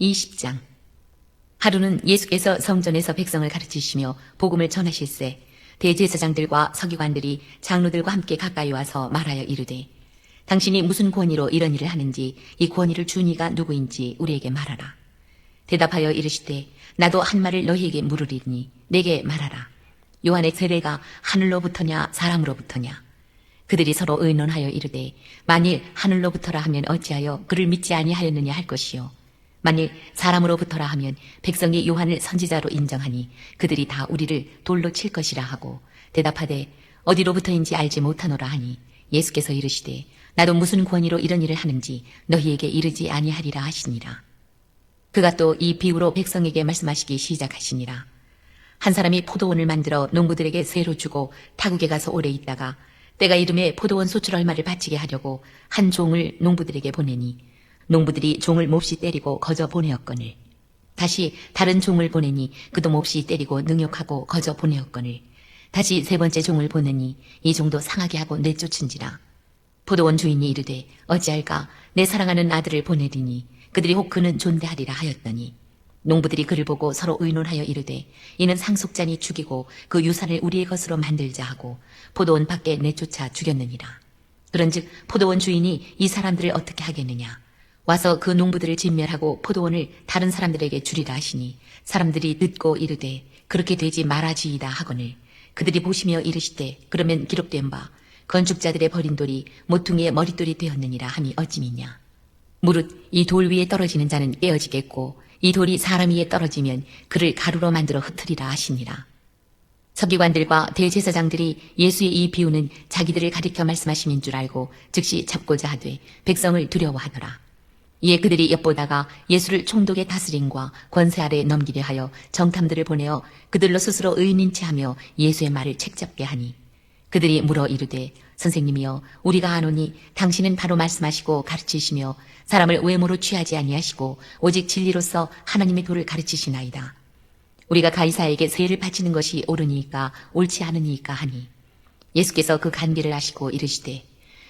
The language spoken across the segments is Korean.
20장. 하루는 예수께서 성전에서 백성을 가르치시며 복음을 전하실세 대제사장들과 서기관들이 장로들과 함께 가까이 와서 말하여 이르되, 당신이 무슨 권위로 이런 일을 하는지 이 권위를 준 이가 누구인지 우리에게 말하라. 대답하여 이르시되, 나도 한 말을 너희에게 물으리니 내게 말하라. 요한의 세례가 하늘로부터냐 사람으로부터냐? 그들이 서로 의논하여 이르되, 만일 하늘로부터라 하면 어찌하여 그를 믿지 아니하였느냐 할 것이요, 만일 사람으로부터라 하면 백성이 요한을 선지자로 인정하니 그들이 다 우리를 돌로 칠 것이라 하고, 대답하되 어디로부터인지 알지 못하노라 하니, 예수께서 이르시되, 나도 무슨 권위로 이런 일을 하는지 너희에게 이르지 아니하리라 하시니라. 그가 또 이 비유로 백성에게 말씀하시기 시작하시니라. 한 사람이 포도원을 만들어 농부들에게 쇠로 주고 타국에 가서 오래 있다가 때가 이름에 포도원 소출 얼마를 바치게 하려고 한 종을 농부들에게 보내니, 농부들이 종을 몹시 때리고 거저 보내었거늘, 다시 다른 종을 보내니 그도 몹시 때리고 능욕하고 거저 보내었거늘, 다시 세 번째 종을 보내니 이 종도 상하게 하고 내쫓은지라. 포도원 주인이 이르되, 어찌할까? 내 사랑하는 아들을 보내리니 그들이 혹 그는 존대하리라 하였더니, 농부들이 그를 보고 서로 의논하여 이르되, 이는 상속자니 죽이고 그 유산을 우리의 것으로 만들자 하고 포도원 밖에 내쫓아 죽였느니라. 그런즉 포도원 주인이 이 사람들을 어떻게 하겠느냐? 와서 그 농부들을 진멸하고 포도원을 다른 사람들에게 주리라 하시니, 사람들이 듣고 이르되, 그렇게 되지 말아지이다 하거늘, 그들이 보시며 이르시되, 그러면 기록된 바 건축자들의 버린 돌이 모퉁이의 머릿돌이 되었느니라 함이 어찌미냐? 무릇 이 돌 위에 떨어지는 자는 깨어지겠고 이 돌이 사람 위에 떨어지면 그를 가루로 만들어 흩으리라 하시니라. 서기관들과 대제사장들이 예수의 이 비유는 자기들을 가리켜 말씀하심인 줄 알고 즉시 잡고자 하되 백성을 두려워하더라. 이에 그들이 엿보다가 예수를 총독의 다스림과 권세 아래에 넘기려 하여 정탐들을 보내어 그들로 스스로 의인인체 하며 예수의 말을 책잡게 하니, 그들이 물어 이르되, 선생님이여, 우리가 아노니 당신은 바로 말씀하시고 가르치시며 사람을 외모로 취하지 아니하시고 오직 진리로서 하나님의 도를 가르치시나이다. 우리가 가이사에게 세를 바치는 것이 옳으니까 옳지 않으니까 하니, 예수께서 그 간비를 아시고 이르시되,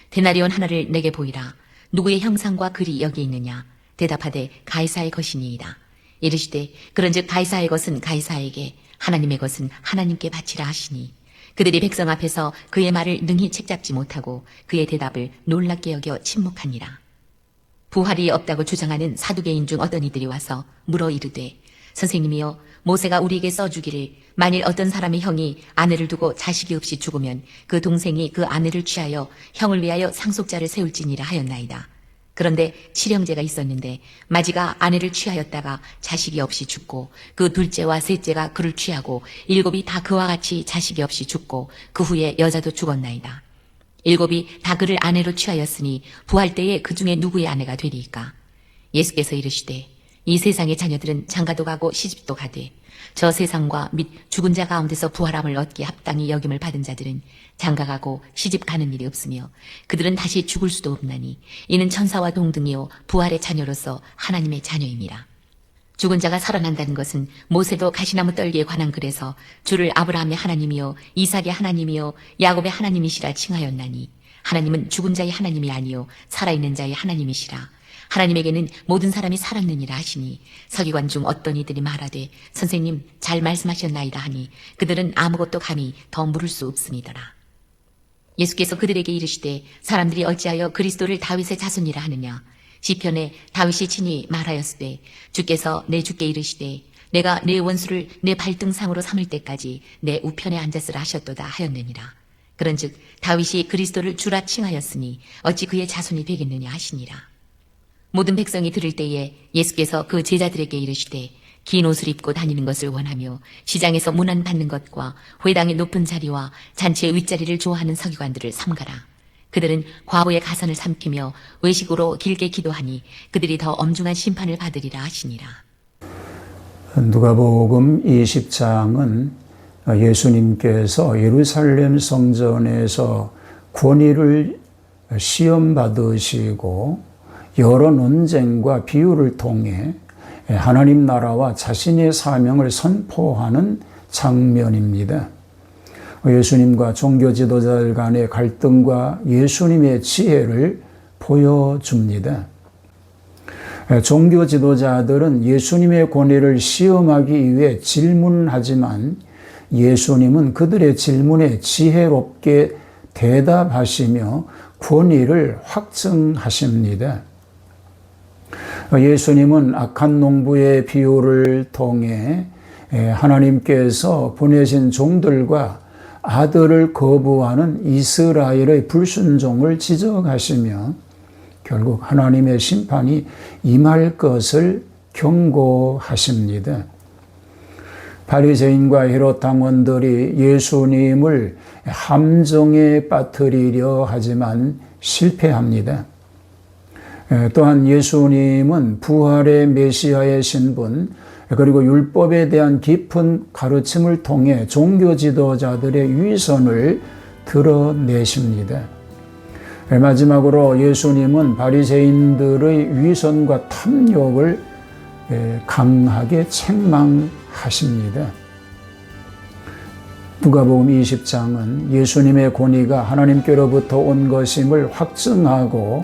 데나리온 하나를 내게 보이라. 누구의 형상과 글이 여기 있느냐? 대답하되 가이사의 것이니이다. 이르시되, 그런즉 가이사의 것은 가이사에게, 하나님의 것은 하나님께 바치라 하시니, 그들이 백성 앞에서 그의 말을 능히 책잡지 못하고 그의 대답을 놀랍게 여겨 침묵하니라. 부활이 없다고 주장하는 사두개인 중 어떤 이들이 와서 물어 이르되, 선생님이여, 모세가 우리에게 써주기를 만일 어떤 사람의 형이 아내를 두고 자식이 없이 죽으면 그 동생이 그 아내를 취하여 형을 위하여 상속자를 세울지니라 하였나이다. 그런데 칠형제가 있었는데 마지가 아내를 취하였다가 자식이 없이 죽고 그 둘째와 셋째가 그를 취하고 일곱이 다 그와 같이 자식이 없이 죽고 그 후에 여자도 죽었나이다. 일곱이 다 그를 아내로 취하였으니 부활 때에 그 중에 누구의 아내가 되리이까? 예수께서 이르시되, 이 세상의 자녀들은 장가도 가고 시집도 가되 저 세상과 및 죽은 자 가운데서 부활함을 얻기에 합당히 여김을 받은 자들은 장가가고 시집 가는 일이 없으며 그들은 다시 죽을 수도 없나니, 이는 천사와 동등이요 부활의 자녀로서 하나님의 자녀임이라. 죽은 자가 살아난다는 것은 모세도 가시나무 떨기에 관한 글에서 주를 아브라함의 하나님이요 이삭의 하나님이요 야곱의 하나님이시라 칭하였나니, 하나님은 죽은 자의 하나님이 아니요 살아있는 자의 하나님이시라. 하나님에게는 모든 사람이 살았느니라 하시니, 서기관 중 어떤 이들이 말하되, 선생님 잘 말씀하셨나이다 하니 그들은 아무것도 감히 더 물을 수 없음이더라. 예수께서 그들에게 이르시되, 사람들이 어찌하여 그리스도를 다윗의 자손이라 하느냐? 시편에 다윗이 친히 말하였으되, 주께서 내 주께 이르시되, 내가 내 원수를 내 발등상으로 삼을 때까지 내 우편에 앉았으라 하셨도다 하였느니라. 그런즉 다윗이 그리스도를 주라 칭하였으니 어찌 그의 자손이 되겠느냐 하시니라. 모든 백성이 들을 때에 예수께서 그 제자들에게 이르시되, 긴 옷을 입고 다니는 것을 원하며 시장에서 문안 받는 것과 회당의 높은 자리와 잔치의 윗자리를 좋아하는 서기관들을 삼가라. 그들은 과부의 가선을 삼키며 외식으로 길게 기도하니 그들이 더 엄중한 심판을 받으리라 하시니라. 누가복음 20장은 예수님께서 예루살렘 성전에서 권위를 시험받으시고 여러 논쟁과 비유를 통해 하나님 나라와 자신의 사명을 선포하는 장면입니다. 예수님과 종교 지도자들 간의 갈등과 예수님의 지혜를 보여줍니다. 종교 지도자들은 예수님의 권위를 시험하기 위해 질문하지만 예수님은 그들의 질문에 지혜롭게 대답하시며 권위를 확증하십니다. 예수님은 악한 농부의 비유를 통해 하나님께서 보내신 종들과 아들을 거부하는 이스라엘의 불순종을 지적하시며 결국 하나님의 심판이 임할 것을 경고하십니다. 바리새인과 헤롯 당원들이 예수님을 함정에 빠뜨리려 하지만 실패합니다. 또한 예수님은 부활의 메시아의 신분 그리고 율법에 대한 깊은 가르침을 통해 종교 지도자들의 위선을 드러내십니다. 마지막으로 예수님은 바리새인들의 위선과 탐욕을 강하게 책망하십니다. 누가복음 20장은 예수님의 권위가 하나님께로부터 온 것임을 확증하고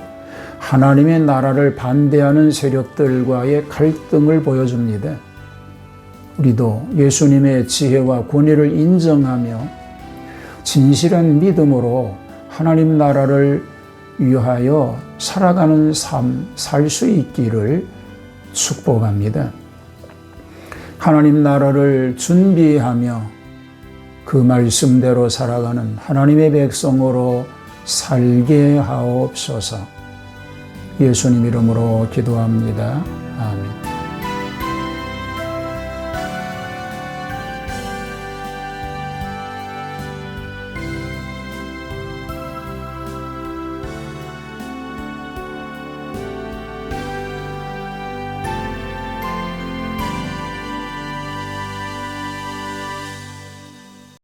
하나님의 나라를 반대하는 세력들과의 갈등을 보여줍니다. 우리도 예수님의 지혜와 권위를 인정하며 진실한 믿음으로 하나님 나라를 위하여 살아가는 삶, 살 수 있기를 축복합니다. 하나님 나라를 준비하며 그 말씀대로 살아가는 하나님의 백성으로 살게 하옵소서. 예수님 이름으로 기도합니다. 아멘.